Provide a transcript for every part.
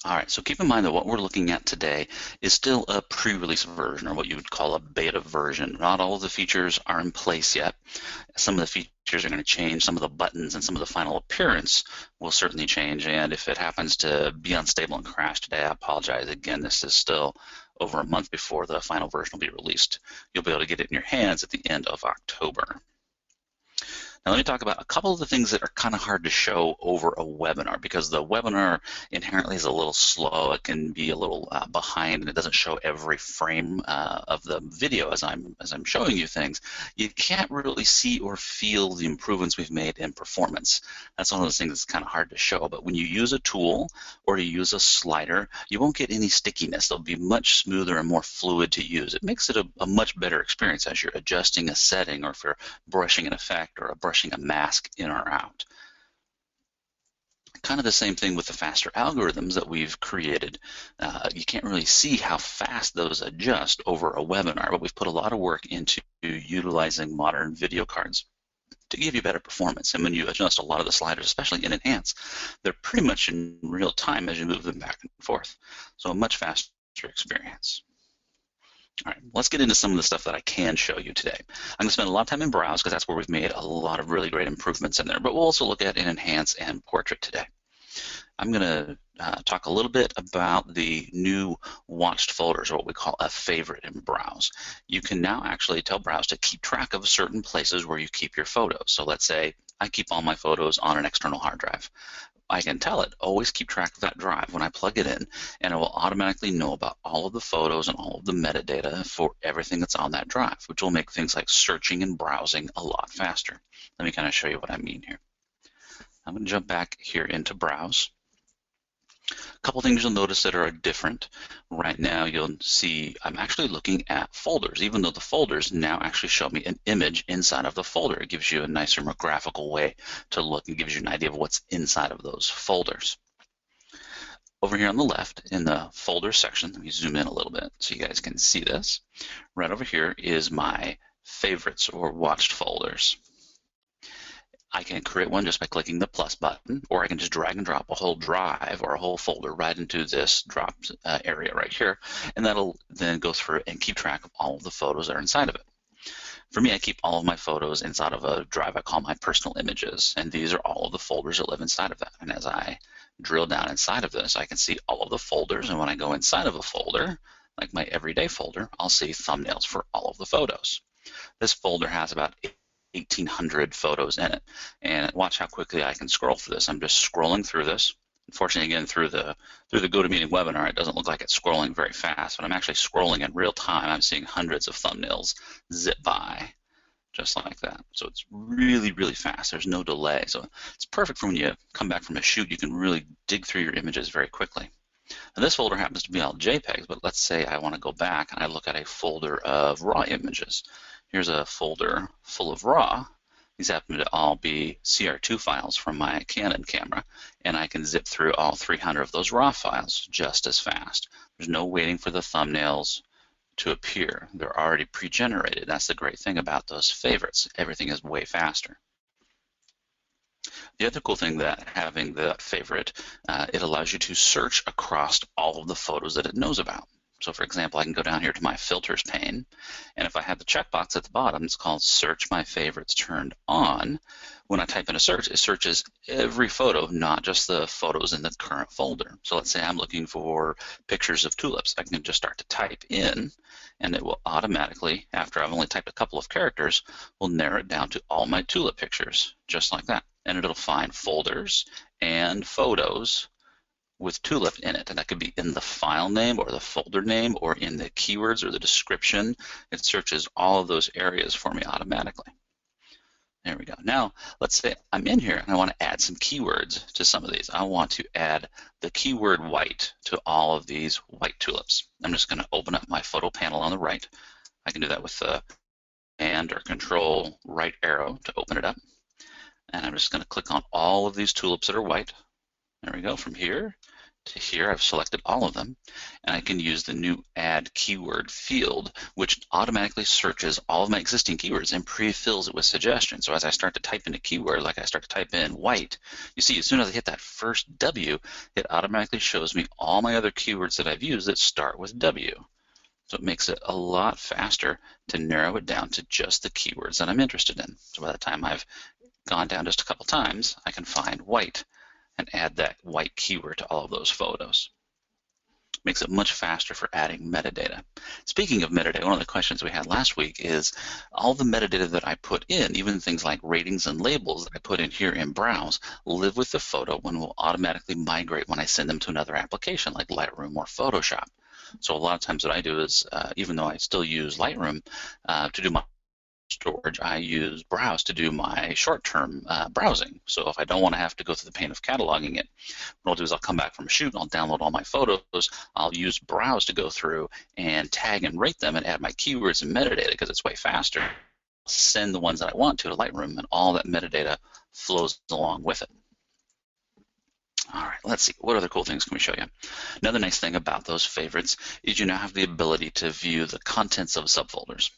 All right, so keep in mind that what we're looking at today is still a pre-release version, or what you would call a beta version. Not all of the features are in place yet. Some of the features are going to change, some of the buttons and some of the final appearance will certainly change, and if it happens to be unstable and crash today, I apologize. Again, this is still over a month before the final version will be released. You'll be able to get it in your hands at the end of October. Now let me talk about a couple of the things that are kind of hard to show over a webinar, because the webinar inherently is a little slow. It can be a little behind, and it doesn't show every frame of the video as I'm showing you things. You can't really see or feel the improvements we've made in performance. That's one of those things that's kind of hard to show. But when you use a tool or you use a slider, you won't get any stickiness. They'll be much smoother and more fluid to use. It makes it a much better experience as you're adjusting a setting, or if you're brushing an effect or brushing a mask in or out. Kind of the same thing with the faster algorithms that we've created. You can't really see how fast those adjust over a webinar, but we've put a lot of work into utilizing modern video cards to give you better performance. And when you adjust a lot of the sliders, especially in Enhance, they're pretty much in real time as you move them back and forth. So a much faster experience. All right, let's get into some of the stuff that I can show you today. I'm going to spend a lot of time in Browse because that's where we've made a lot of really great improvements in there, but we'll also look at in Enhance and Portrait today. I'm going to talk a little bit about the new watched folders, or what we call a favorite in Browse. You can now actually tell Browse to keep track of certain places where you keep your photos. So let's say I keep all my photos on an external hard drive. I can tell it, always keep track of that drive when I plug it in, and it will automatically know about all of the photos and all of the metadata for everything that's on that drive, which will make things like searching and browsing a lot faster. Let me kind of show you what I mean here. I'm going to jump back here into Browse. A couple things you'll notice that are different. Right now you'll see I'm actually looking at folders, even though the folders now actually show me an image inside of the folder. It gives you a nicer, more graphical way to look and gives you an idea of what's inside of those folders. Over here on the left in the folder section, let me zoom in a little bit so you guys can see this. Right over here is my favorites or watched folders. I can create one just by clicking the plus button, or I can just drag and drop a whole drive or a whole folder right into this drop area right here, and that'll then go through and keep track of all of the photos that are inside of it. For me, I keep all of my photos inside of a drive I call my personal images, and these are all of the folders that live inside of that. And as I drill down inside of this, I can see all of the folders, and when I go inside of a folder, like my everyday folder, I'll see thumbnails for all of the photos. This folder has about 1,800 photos in it, and watch how quickly I can scroll through this. I'm just scrolling through this. Unfortunately, again, through the GoToMeeting webinar, it doesn't look like it's scrolling very fast, but I'm actually scrolling in real time. I'm seeing hundreds of thumbnails zip by, just like that. So it's really, really fast. There's no delay. So it's perfect for when you come back from a shoot. You can really dig through your images very quickly. Now, this folder happens to be all JPEGs, but let's say I want to go back and I look at a folder of raw images. Here's a folder full of RAW. These happen to all be CR2 files from my Canon camera, and I can zip through all 300 of those RAW files just as fast. There's no waiting for the thumbnails to appear. They're already pre-generated. That's the great thing about those favorites. Everything is way faster. The other cool thing that having the favorite, it allows you to search across all of the photos that it knows about. So for example, I can go down here to my filters pane, and if I have the checkbox at the bottom, it's called Search My Favorites turned on. When I type in a search, it searches every photo, not just the photos in the current folder. So let's say I'm looking for pictures of tulips. I can just start to type in, and it will automatically, after I've only typed a couple of characters, will narrow it down to all my tulip pictures, just like that. And it'll find folders and photos with tulip in it, and that could be in the file name or the folder name or in the keywords or the description. It searches all of those areas for me automatically. There we go. Now let's say I'm in here and I want to add some keywords to some of these. I want to add the keyword white to all of these white tulips. I'm just going to open up my photo panel on the right. I can do that with the Command or Control right arrow to open it up, and I'm just going to click on all of these tulips that are white. There we go. From here, to here, I've selected all of them, and I can use the new add keyword field, which automatically searches all of my existing keywords and pre-fills it with suggestions. So as I start to type in a keyword, like I start to type in white, you see as soon as I hit that first W, it automatically shows me all my other keywords that I've used that start with W. So it makes it a lot faster to narrow it down to just the keywords that I'm interested in. So by the time I've gone down just a couple times, I can find white and add that white keyword to all of those photos. Makes it much faster for adding metadata. Speaking of metadata, one of the questions we had last week is all the metadata that I put in, even things like ratings and labels that I put in here in Browse, live with the photo and will automatically migrate when I send them to another application like Lightroom or Photoshop. So a lot of times what I do is, even though I still use Lightroom to do my storage, I use Browse to do my short-term browsing. So if I don't want to have to go through the pain of cataloging it, what I'll do is I'll come back from a shoot and I'll download all my photos. I'll use Browse to go through and tag and rate them and add my keywords and metadata because it's way faster. I'll send the ones that I want to Lightroom, and all that metadata flows along with it. All right, let's see. What other cool things can we show you? Another nice thing about those favorites is you now have the ability to view the contents of subfolders.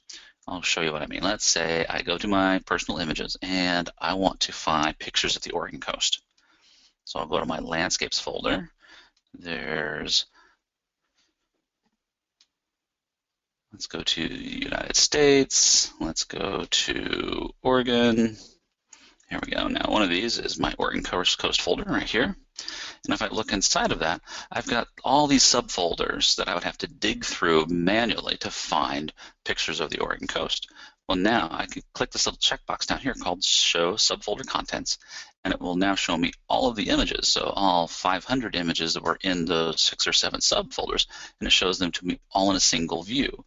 I'll show you what I mean. Let's say I go to my personal images and I want to find pictures of the Oregon coast. So I'll go to my landscapes folder. Let's go to the United States. Let's go to Oregon. Here we go. Now one of these is my Oregon coast folder right here. And if I look inside of that, I've got all these subfolders that I would have to dig through manually to find pictures of the Oregon coast. Well, now I can click this little checkbox down here called Show Subfolder Contents, and it will now show me all of the images, so all 500 images that were in those 6 or 7 subfolders, and it shows them to me all in a single view.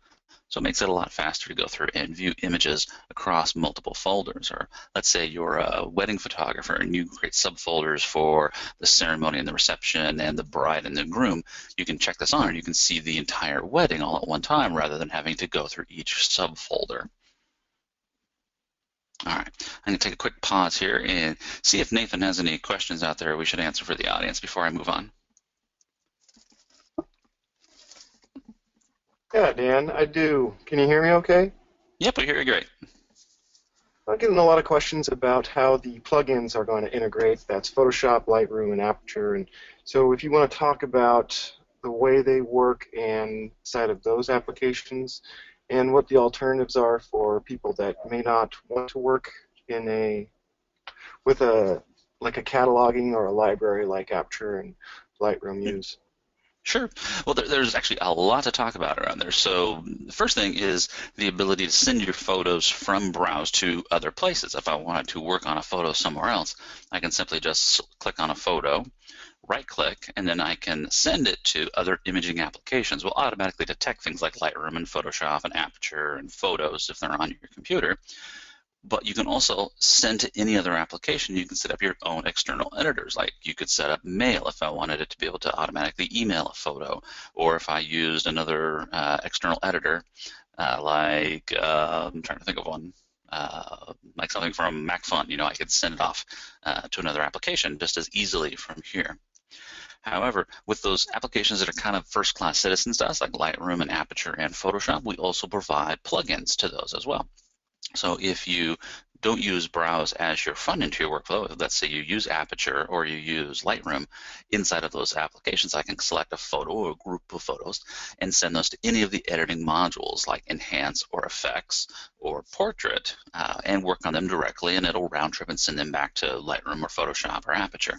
So it makes it a lot faster to go through and view images across multiple folders. Or let's say you're a wedding photographer and you create subfolders for the ceremony and the reception and the bride and the groom. You can check this on and you can see the entire wedding all at one time rather than having to go through each subfolder. All right, I'm going to take a quick pause here and see if Nathan has any questions out there we should answer for the audience before I move on. Yeah, Dan, I do. Can you hear me okay? Yep, I hear you great. I'm getting a lot of questions about how the plugins are going to integrate. That's Photoshop, Lightroom, and Aperture. And so if you want to talk about the way they work inside of those applications and what the alternatives are for people that may not want to work with a cataloging or a library like Aperture and Lightroom use. Sure. Well, there's actually a lot to talk about around there. So the first thing is the ability to send your photos from Browse to other places. If I wanted to work on a photo somewhere else, I can simply just click on a photo, right-click, and then I can send it to other imaging applications. We'll automatically detect things like Lightroom and Photoshop and Aperture and Photos if they're on your computer. But you can also send to any other application. You can set up your own external editors. Like you could set up Mail if I wanted it to be able to automatically email a photo, or if I used another external editor, I'm trying to think of one, like something from MacFun. I could send it off to another application just as easily from here. However, with those applications that are kind of first-class citizens to us, like Lightroom and Aperture and Photoshop, we also provide plugins to those as well. So if you don't use Browse as your front end to your workflow, let's say you use Aperture or you use Lightroom, inside of those applications I can select a photo or a group of photos and send those to any of the editing modules like Enhance or Effects or Portrait and work on them directly, and it'll round trip and send them back to Lightroom or Photoshop or Aperture.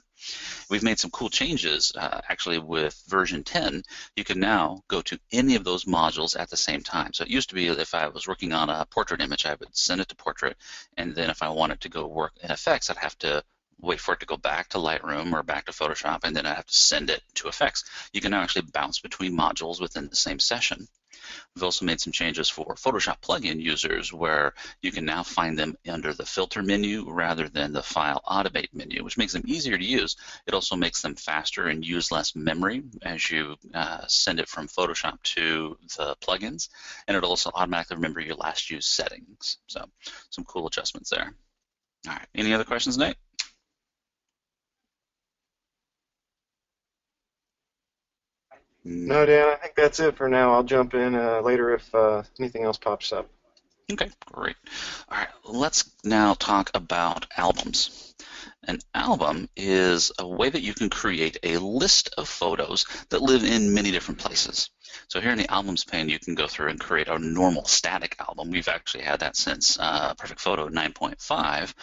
We've made some cool changes actually with version 10. You can now go to any of those modules at the same time. So it used to be that if I was working on a portrait image, I would send it to Portrait, and then if I wanted to go work in Effects, I'd have to wait for it to go back to Lightroom or back to Photoshop, and then I'd have to send it to Effects. You can now actually bounce between modules within the same session. We've also made some changes for Photoshop plugin users where you can now find them under the filter menu rather than the file automate menu, which makes them easier to use. It also makes them faster and use less memory as you send it from Photoshop to the plugins, and it'll also automatically remember your last used settings. So some cool adjustments there. All right, any other questions, Nate? No, Dan, I think that's it for now. I'll jump in later if anything else pops up. Okay, great. All right, let's now talk about albums. An album is a way that you can create a list of photos that live in many different places. So here in the albums pane, you can go through and create a normal static album. We've actually had that since Perfect Photo 9.5.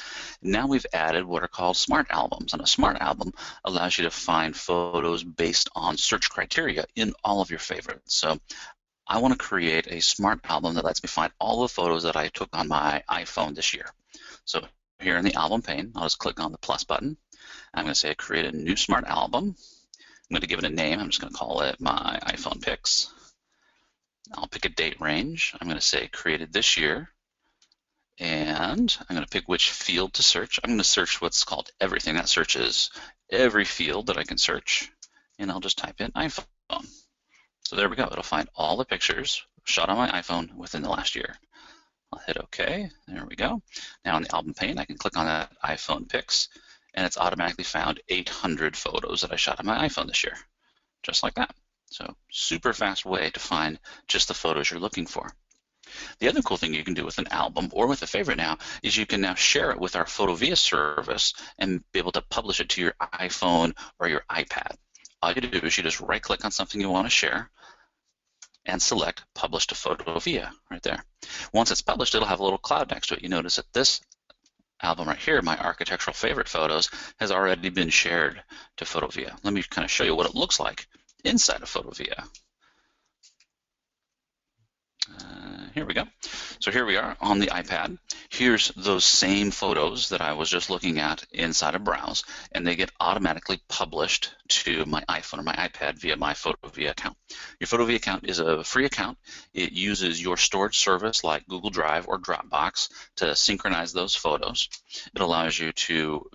Now we've added what are called smart albums, and a smart album allows you to find photos based on search criteria in all of your favorites. So I want to create a smart album that lets me find all the photos that I took on my iPhone this year. So here in the album pane, I'll just click on the plus button. I'm going to say create a new smart album. I'm going to give it a name. I'm just going to call it my iPhone pics. I'll pick a date range. I'm going to say created this year. And I'm going to pick which field to search. I'm going to search what's called everything. That searches every field that I can search. And I'll just type in iPhone. So there we go. It'll find all the pictures shot on my iPhone within the last year. I'll hit OK. There we go. Now in the album pane, I can click on that iPhone pics, and it's automatically found 800 photos that I shot on my iPhone this year, just like that. So super fast way to find just the photos you're looking for. The other cool thing you can do with an album or with a favorite now is you can now share it with our PhotoVia service and be able to publish it to your iPhone or your iPad. All you do is you just right-click on something you want to share and select Publish to PhotoVia right there. Once it's published, it'll have a little cloud next to it. You notice that this album right here, my architectural favorite photos, has already been shared to PhotoVia. Let me kind of show you what it looks like inside of PhotoVia. Here we go. So here we are on the iPad. Here's those same photos that I was just looking at inside of Browse, and they get automatically published to my iPhone or my iPad via my PhotoVia account. Your PhotoVia account is a free account. It uses your storage service like Google Drive or Dropbox to synchronize those photos. It allows you to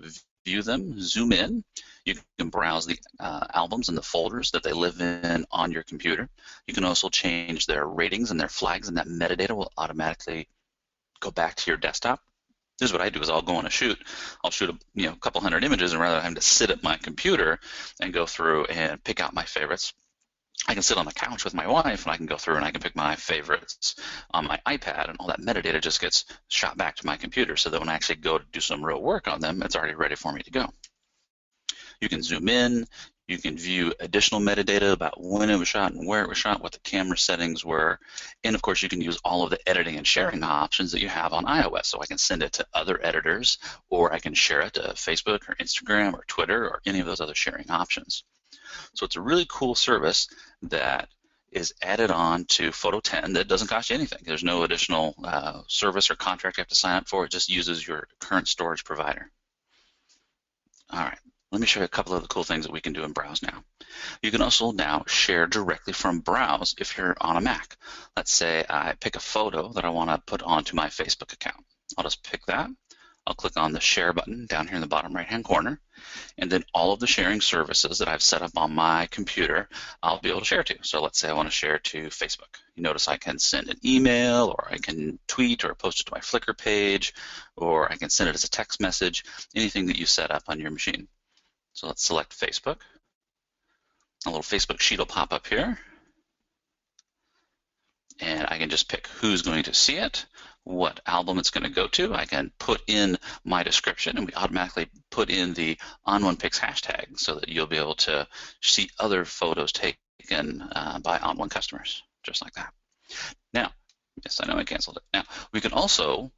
view them, zoom in. You can browse the albums and the folders that they live in on your computer. You can also change their ratings and their flags, and that metadata will automatically go back to your desktop. This is what I do: is I'll go on a shoot. I'll shoot a couple hundred images, and rather than having to sit at my computer and go through and pick out my favorites, I can sit on the couch with my wife, and I can go through and I can pick my favorites on my iPad, and all that metadata just gets shot back to my computer, so that when I actually go to do some real work on them, it's already ready for me to go. You can zoom in, you can view additional metadata about when it was shot and where it was shot, what the camera settings were, and of course you can use all of the editing and sharing options that you have on iOS. So I can send it to other editors, or I can share it to Facebook or Instagram or Twitter or any of those other sharing options. So it's a really cool service that is added on to Photo 10 that doesn't cost you anything. There's no additional service or contract you have to sign up for. It just uses your current storage provider. All right. Let me show you a couple of the cool things that we can do in Browse now. You can also now share directly from Browse if you're on a Mac. Let's say I pick a photo that I want to put onto my Facebook account. I'll just pick that. I'll click on the Share button down here in the bottom right-hand corner, and then all of the sharing services that I've set up on my computer, I'll be able to share to. So let's say I want to share to Facebook. You notice I can send an email, or I can tweet or post it to my Flickr page, or I can send it as a text message, anything that you set up on your machine. So let's select Facebook. A little Facebook sheet will pop up here. And I can just pick who's going to see it, what album it's going to go to. I can put in my description, and we automatically put in the ON1 Pics hashtag so that you'll be able to see other photos taken by ON1 customers, just like that. Now, yes, I know I canceled it. Now, we can also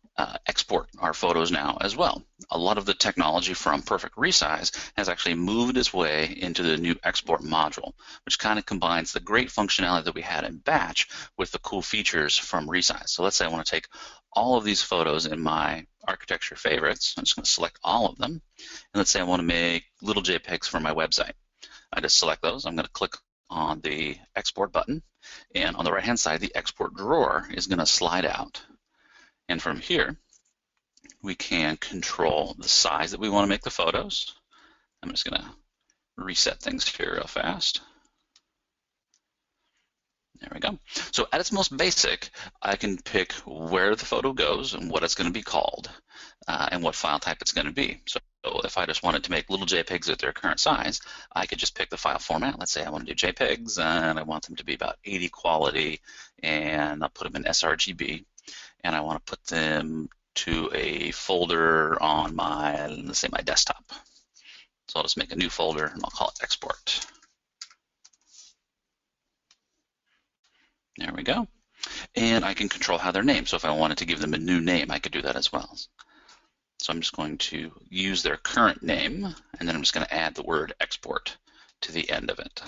export our photos now as well. A lot of the technology from Perfect Resize has actually moved its way into the new export module, which kind of combines the great functionality that we had in Batch with the cool features from Resize. So let's say I want to take all of these photos in my architecture favorites. I'm just going to select all of them. And let's say I want to make little JPEGs for my website. I just select those. I'm going to click on the export button, and on the right hand side the export drawer is going to slide out, and from here we can control the size that we want to make the photos. I'm just going to reset things here real fast. There we go. So at its most basic, I can pick where the photo goes and what it's going to be called and what file type it's going to be. So if I just wanted to make little JPEGs at their current size, I could just pick the file format. Let's say I want to do JPEGs and I want them to be about 80 quality, and I'll put them in sRGB, and I want to put them to a folder on my, let's say, my desktop. So I'll just make a new folder and I'll call it export. There we go. And I can control how they're named. So if I wanted to give them a new name, I could do that as well. So I'm just going to use their current name, and then I'm just going to add the word export to the end of it.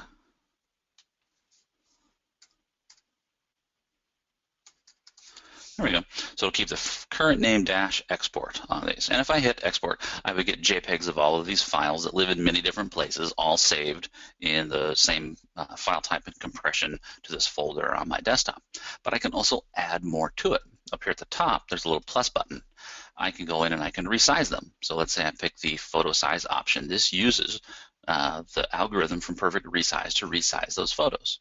There we go. So it'll keep the current name dash export on these. And if I hit export, I would get JPEGs of all of these files that live in many different places, all saved in the same file type and compression to this folder on my desktop. But I can also add more to it. Up here at the top, there's a little plus button. I can go in and I can resize them. So let's say I pick the photo size option. This uses the algorithm from Perfect Resize to resize those photos.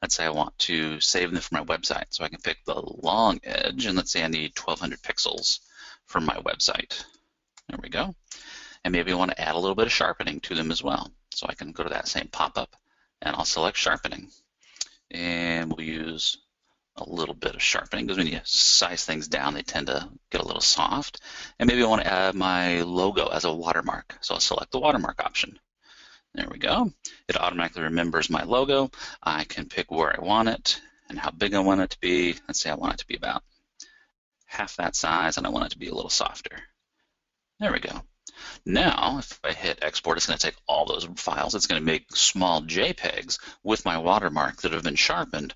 Let's say I want to save them for my website. So I can pick the long edge, and let's say I need 1200 pixels for my website. There we go. And maybe I want to add a little bit of sharpening to them as well. So I can go to that same pop-up, and I'll select sharpening. And we'll use a little bit of sharpening, because when you size things down, they tend to get a little soft. And maybe I want to add my logo as a watermark. So I'll select the watermark option. There we go. It automatically remembers my logo. I can pick where I want it and how big I want it to be. Let's say I want it to be about half that size, and I want it to be a little softer. There we go. Now, if I hit export, it's going to take all those files. It's going to make small JPEGs with my watermark that have been sharpened.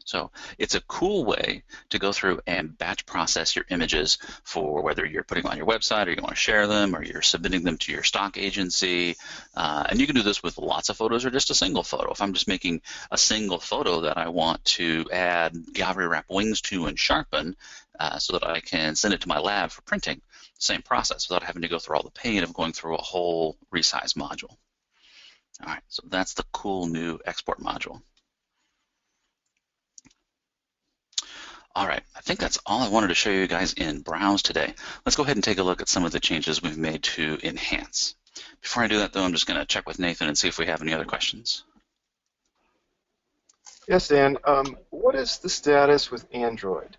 So it's a cool way to go through and batch process your images for whether you're putting them on your website or you want to share them or you're submitting them to your stock agency. And you can do this with lots of photos or just a single photo. If I'm just making a single photo that I want to add gallery wrap wings to and sharpen so that I can send it to my lab for printing, same process without having to go through all the pain of going through a whole resize module. All right, so that's the cool new export module. All right, I think that's all I wanted to show you guys in Browse today. Let's go ahead and take a look at some of the changes we've made to Enhance. Before I do that, though, I'm just going to check with Nathan and see if we have any other questions. Yes, Dan. What is the status with Android?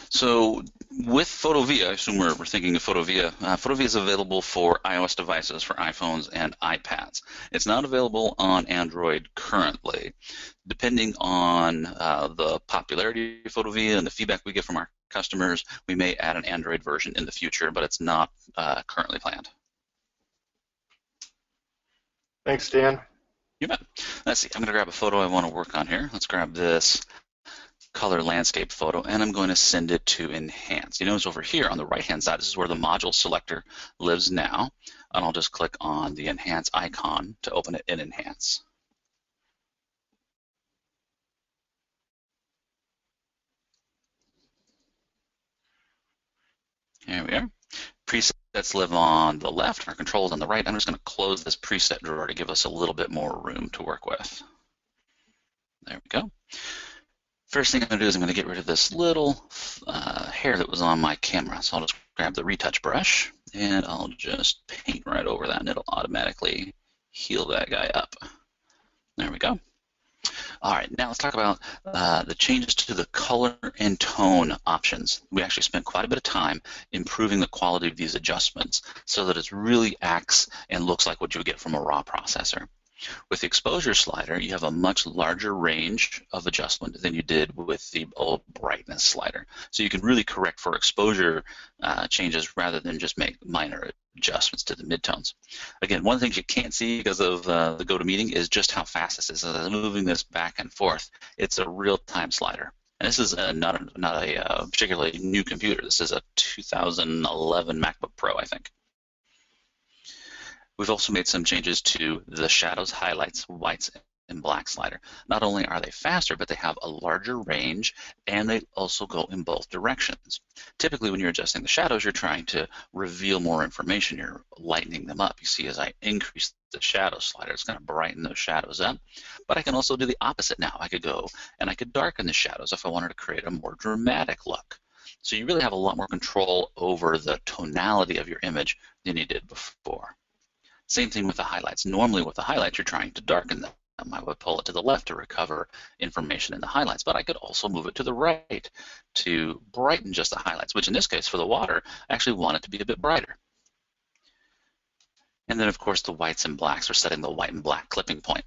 So with PhotoVia, I assume we're thinking of PhotoVia. PhotoVia is available for iOS devices, for iPhones and iPads. It's not available on Android currently. Depending on the popularity of PhotoVia and the feedback we get from our customers, we may add an Android version in the future, but it's not currently planned. Thanks, Dan. You bet. Let's see, I'm going to grab a photo I want to work on here. Let's grab this color landscape photo, and I'm going to send it to Enhance. You notice over here on the right-hand side, this is where the module selector lives now, and I'll just click on the Enhance icon to open it in Enhance. Here we are. Presets live on the left, our controls on the right. I'm just going to close this preset drawer to give us a little bit more room to work with. There we go. First thing I'm going to do is I'm going to get rid of this little hair that was on my camera. So I'll just grab the retouch brush and I'll just paint right over that, and it'll automatically heal that guy up. There we go. All right, now let's talk about the changes to the color and tone options. We actually spent quite a bit of time improving the quality of these adjustments so that it really acts and looks like what you would get from a raw processor. With the exposure slider, you have a much larger range of adjustment than you did with the old brightness slider. So you can really correct for exposure changes rather than just make minor adjustments to the midtones. Again, one of the things you can't see because of the GoToMeeting is just how fast this is. As I'm moving this back and forth, it's a real-time slider. And this is not a particularly new computer. This is a 2011 MacBook Pro, I think. We've also made some changes to the shadows, highlights, whites, and black slider. Not only are they faster, but they have a larger range, and they also go in both directions. Typically, when you're adjusting the shadows, you're trying to reveal more information. You're lightening them up. You see, as I increase the shadow slider, it's going to brighten those shadows up. But I can also do the opposite now. I could go and I could darken the shadows if I wanted to create a more dramatic look. So you really have a lot more control over the tonality of your image than you did before. Same thing with the highlights. Normally with the highlights, you're trying to darken them. I would pull it to the left to recover information in the highlights, but I could also move it to the right to brighten just the highlights, which in this case for the water, I actually want it to be a bit brighter. And then of course the whites and blacks are setting the white and black clipping point,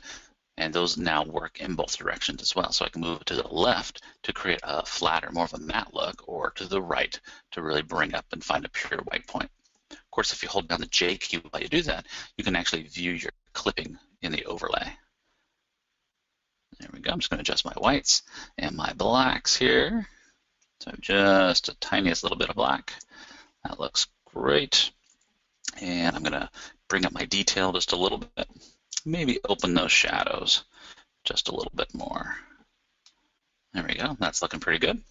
and those now work in both directions as well. So I can move it to the left to create a flatter, more of a matte look, or to the right to really bring up and find a pure white point. Of course, if you hold down the J key while you do that, you can actually view your clipping in the overlay. There we go. I'm just going to adjust my whites and my blacks here. So just a tiniest little bit of black. That looks great. And I'm going to bring up my detail just a little bit. Maybe open those shadows just a little bit more. There we go. That's looking pretty good.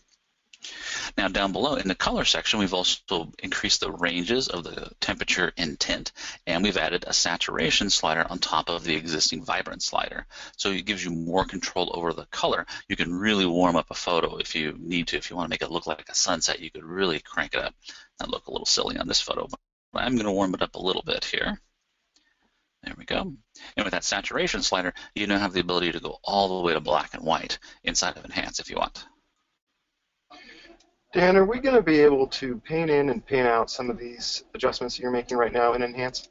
Now down below in the color section, we've also increased the ranges of the temperature and tint, and we've added a saturation slider on top of the existing vibrant slider. So it gives you more control over the color. You can really warm up a photo if you need to. If you want to make it look like a sunset, you could really crank it up. That look a little silly on this photo, but I'm going to warm it up a little bit here. There we go. And with that saturation slider, you now have the ability to go all the way to black and white inside of Enhance if you want. Dan, are we going to be able to paint in and paint out some of these adjustments that you're making right now in Enhance?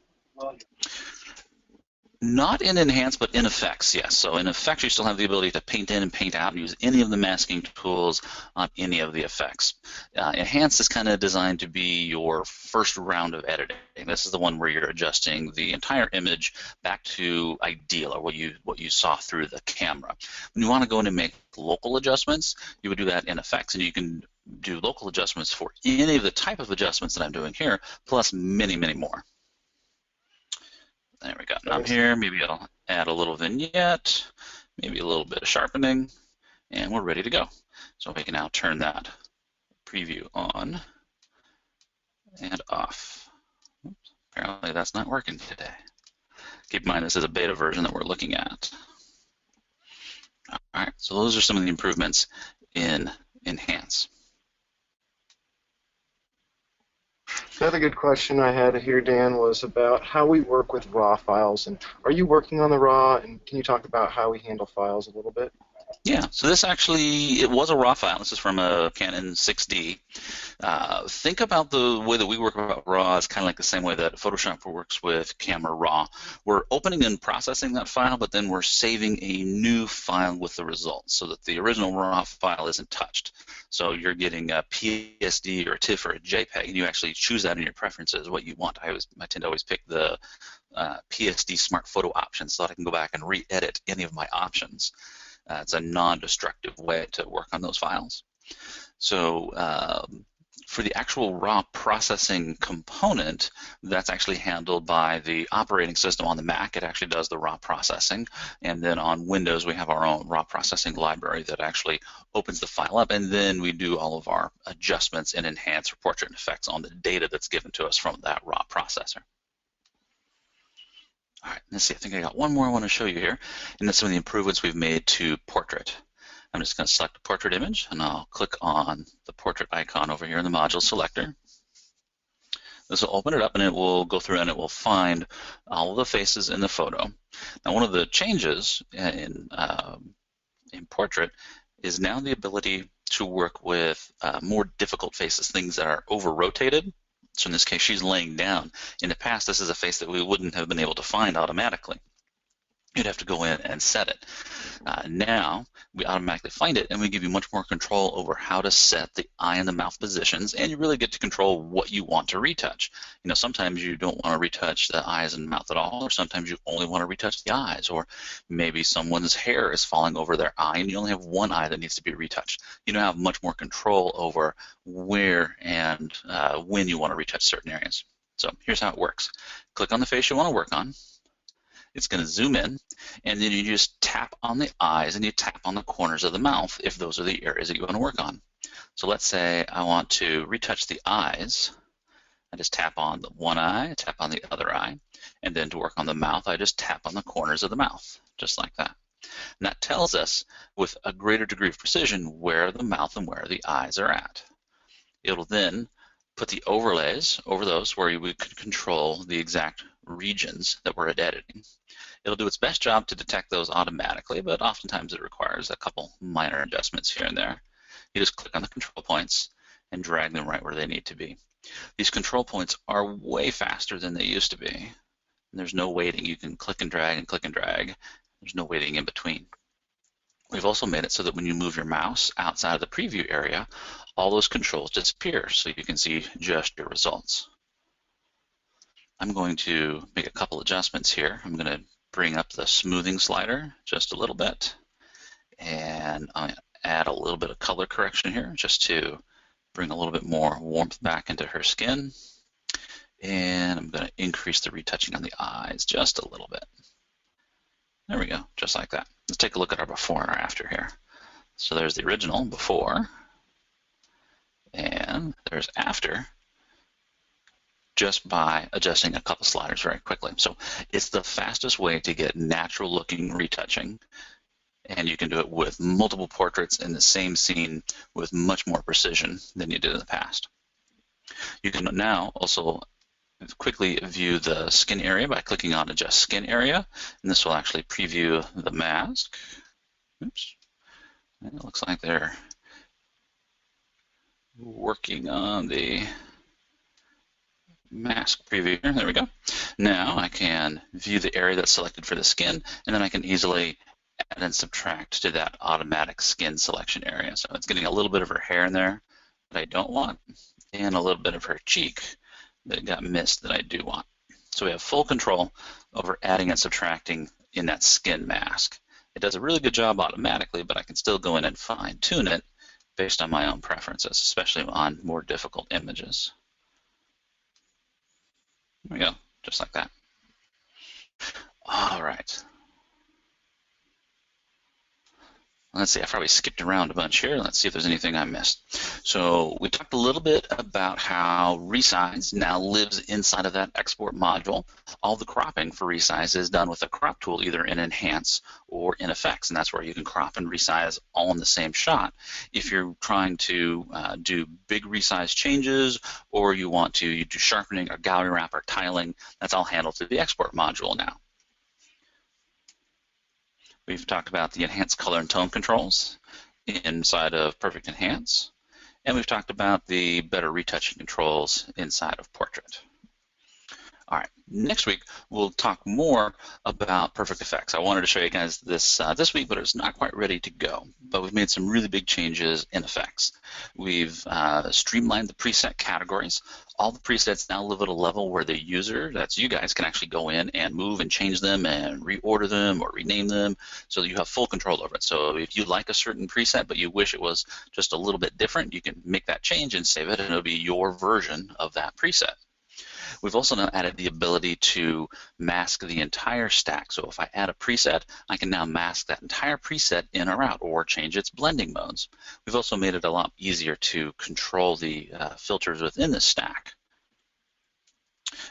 Not in Enhance, but in Effects, yes. So in Effects, you still have the ability to paint in and paint out and use any of the masking tools on any of the effects. Enhance is kind of designed to be your first round of editing. This is the one where you're adjusting the entire image back to ideal, or what you saw through the camera. When you want to go in and make local adjustments, you would do that in Effects, and you can do local adjustments for any of the type of adjustments that I'm doing here, plus many, many more. There we go. Now I'm here. Maybe I'll add a little vignette, maybe a little bit of sharpening, and we're ready to go. So we can now turn that preview on and off. Oops, apparently that's not working today. Keep in mind this is a beta version that we're looking at. All right, so those are some of the improvements in Enhance. Another good question I had here, Dan, was about how we work with RAW files. And are you working on the RAW? And can you talk about how we handle files a little bit? Yeah, so this actually, it was a RAW file. This is from a Canon 6D. Think about the way that we work about RAW as kind of like the same way that Photoshop works with Camera Raw. We're opening and processing that file, but then we're saving a new file with the results so that the original RAW file isn't touched. So you're getting a PSD or a TIFF or a JPEG, and you actually choose that in your preferences, what you want. I tend to always pick the PSD Smart Photo option so that I can go back and re-edit any of my options. It's a non-destructive way to work on those files. So for the actual RAW processing component, that's actually handled by the operating system on the Mac. It actually does the RAW processing. And then on Windows, we have our own RAW processing library that actually opens the file up, and then we do all of our adjustments and enhance or portrait effects on the data that's given to us from that RAW processor. All right, let's see, I think I got one more I want to show you here, and that's some of the improvements we've made to portrait. I'm just going to select the portrait image, and I'll click on the portrait icon over here in the module selector. This will open it up, and it will go through and it will find all of the faces in the photo. Now, one of the changes in portrait is now the ability to work with more difficult faces, things that are over-rotated. So in this case, she's laying down. In the past, this is a face that we wouldn't have been able to find automatically. You'd have to go in and set it. Now, we automatically find it, and we give you much more control over how to set the eye and the mouth positions, and you really get to control what you want to retouch. You know, sometimes you don't want to retouch the eyes and mouth at all, or sometimes you only want to retouch the eyes, or maybe someone's hair is falling over their eye, and you only have one eye that needs to be retouched. You now have much more control over where and when you want to retouch certain areas. So here's how it works. Click on the face you want to work on. It's going to zoom in, and then you just tap on the eyes and you tap on the corners of the mouth if those are the areas that you want to work on. So let's say I want to retouch the eyes. I just tap on the one eye, tap on the other eye, and then to work on the mouth, I just tap on the corners of the mouth, just like that. And that tells us with a greater degree of precision where the mouth and where the eyes are at. It'll then put the overlays over those where we could control the exact regions that we're editing. It'll do its best job to detect those automatically, but oftentimes it requires a couple minor adjustments here and there. You just click on the control points and drag them right where they need to be. These control points are way faster than they used to be. There's no waiting. You can click and drag and click and drag. There's no waiting in between. We've also made it so that when you move your mouse outside of the preview area, all those controls disappear so you can see just your results. I'm going to make a couple adjustments here. I'm going to bring up the smoothing slider just a little bit, and I'll add a little bit of color correction here just to bring a little bit more warmth back into her skin. And I'm going to increase the retouching on the eyes just a little bit. There we go, just like that. Let's take a look at our before and our after here. So there's the original before, and there's after, just by adjusting a couple sliders very quickly. So it's the fastest way to get natural looking retouching, and you can do it with multiple portraits in the same scene with much more precision than you did in the past. You can now also quickly view the skin area by clicking on Adjust Skin Area, and this will actually preview the mask. Oops. And it looks like they're working on the mask preview here. There we go. Now I can view the area that's selected for the skin, and then I can easily add and subtract to that automatic skin selection area. So it's getting a little bit of her hair in there that I don't want, and a little bit of her cheek that got missed that I do want. So we have full control over adding and subtracting in that skin mask. It does a really good job automatically, but I can still go in and fine-tune it based on my own preferences, especially on more difficult images. There we go, just like that. All right. Let's see, I probably skipped around a bunch here. Let's see if there's anything I missed. So we talked a little bit about how resize now lives inside of that export module. All the cropping for resize is done with a crop tool, either in Enhance or in Effects, and that's where you can crop and resize all in the same shot. If you're trying to do big resize changes, or you want to do sharpening or gallery wrap or tiling, that's all handled through the export module now. We've talked about the enhanced color and tone controls inside of Perfect Enhance, and we've talked about the better retouching controls inside of Portrait. All right, next week we'll talk more about Perfect Effects. I wanted to show you guys this this week, but it's not quite ready to go. But we've made some really big changes in Effects. We've streamlined the preset categories. All the presets now live at a level where the user, that's you guys, can actually go in and move and change them and reorder them or rename them so that you have full control over it. So if you like a certain preset but you wish it was just a little bit different, you can make that change and save it, and it'll be your version of that preset. We've also now added the ability to mask the entire stack. So if I add a preset, I can now mask that entire preset in or out, or change its blending modes. We've also made it a lot easier to control the filters within the stack.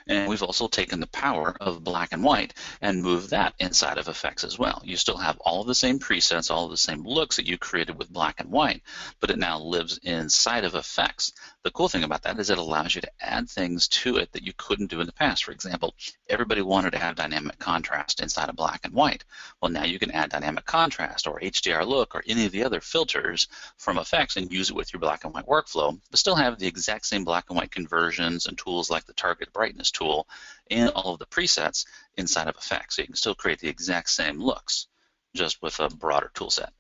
And we've also taken the power of black and white and moved that inside of Effects as well. You still have all of the same presets, all of the same looks that you created with black and white, but it now lives inside of Effects. The cool thing about that is it allows you to add things to it that you couldn't do in the past. For example, everybody wanted to have dynamic contrast inside of black and white. Well, now you can add dynamic contrast or HDR look or any of the other filters from Effects and use it with your black and white workflow, but still have the exact same black and white conversions and tools like the target brightness tool and all of the presets inside of Effects. So you can still create the exact same looks, just with a broader tool set.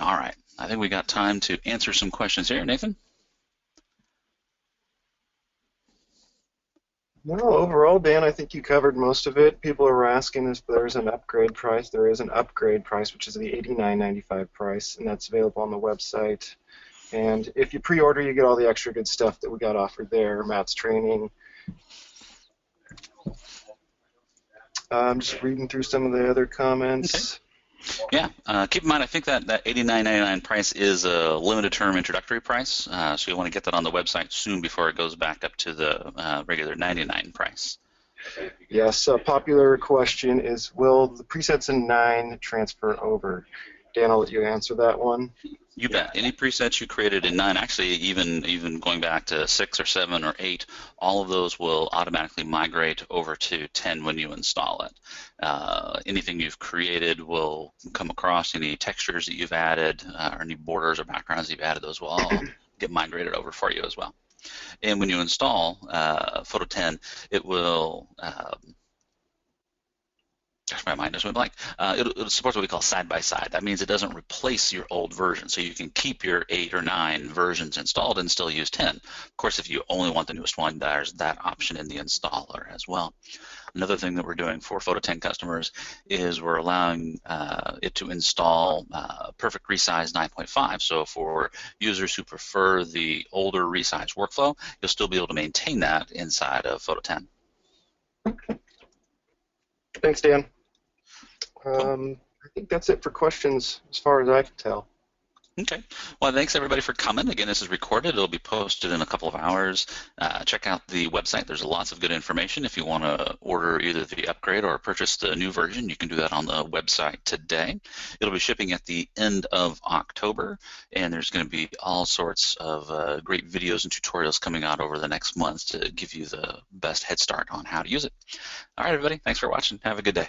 All right, I think we got time to answer some questions here. Nathan? No, overall, Dan, I think you covered most of it. People are asking if there's an upgrade price. There is an upgrade price, which is the $89.95 price, and that's available on the website. And if you pre-order, you get all the extra good stuff that we got offered there, Matt's training. I'm just reading through some of the other comments. Okay. Yeah, keep in mind, I think that $89.99 price is a limited term introductory price, so you want to get that on the website soon before it goes back up to the regular $99 price. Yes, a popular question is, will the presets in 9 transfer over? Dan, I'll let you answer that one. You bet. Any presets you created in 9, actually even going back to 6 or 7 or 8, all of those will automatically migrate over to 10 when you install it. Anything you've created will come across, any textures that you've added, or any borders or backgrounds you've added, those will all get migrated over for you as well. And when you install Photo 10, it will gosh, my mind just went blank. It'll support what we call side-by-side. That means it doesn't replace your old version, so you can keep your 8 or 9 versions installed and still use 10. Of course, if you only want the newest one, there's that option in the installer as well. Another thing that we're doing for Photo 10 customers is we're allowing it to install Perfect Resize 9.5. So for users who prefer the older resize workflow, you'll still be able to maintain that inside of Photo 10. Thanks, Dan. Cool. I think that's it for questions as far as I can tell. Okay. Well, thanks everybody for coming. Again, this is recorded. It'll be posted in a couple of hours. Check out the website. There's lots of good information. If you want to order either the upgrade or purchase the new version, you can do that on the website today. It'll be shipping at the end of October, and there's going to be all sorts of great videos and tutorials coming out over the next month to give you the best head start on how to use it. All right, everybody. Thanks for watching. Have a good day.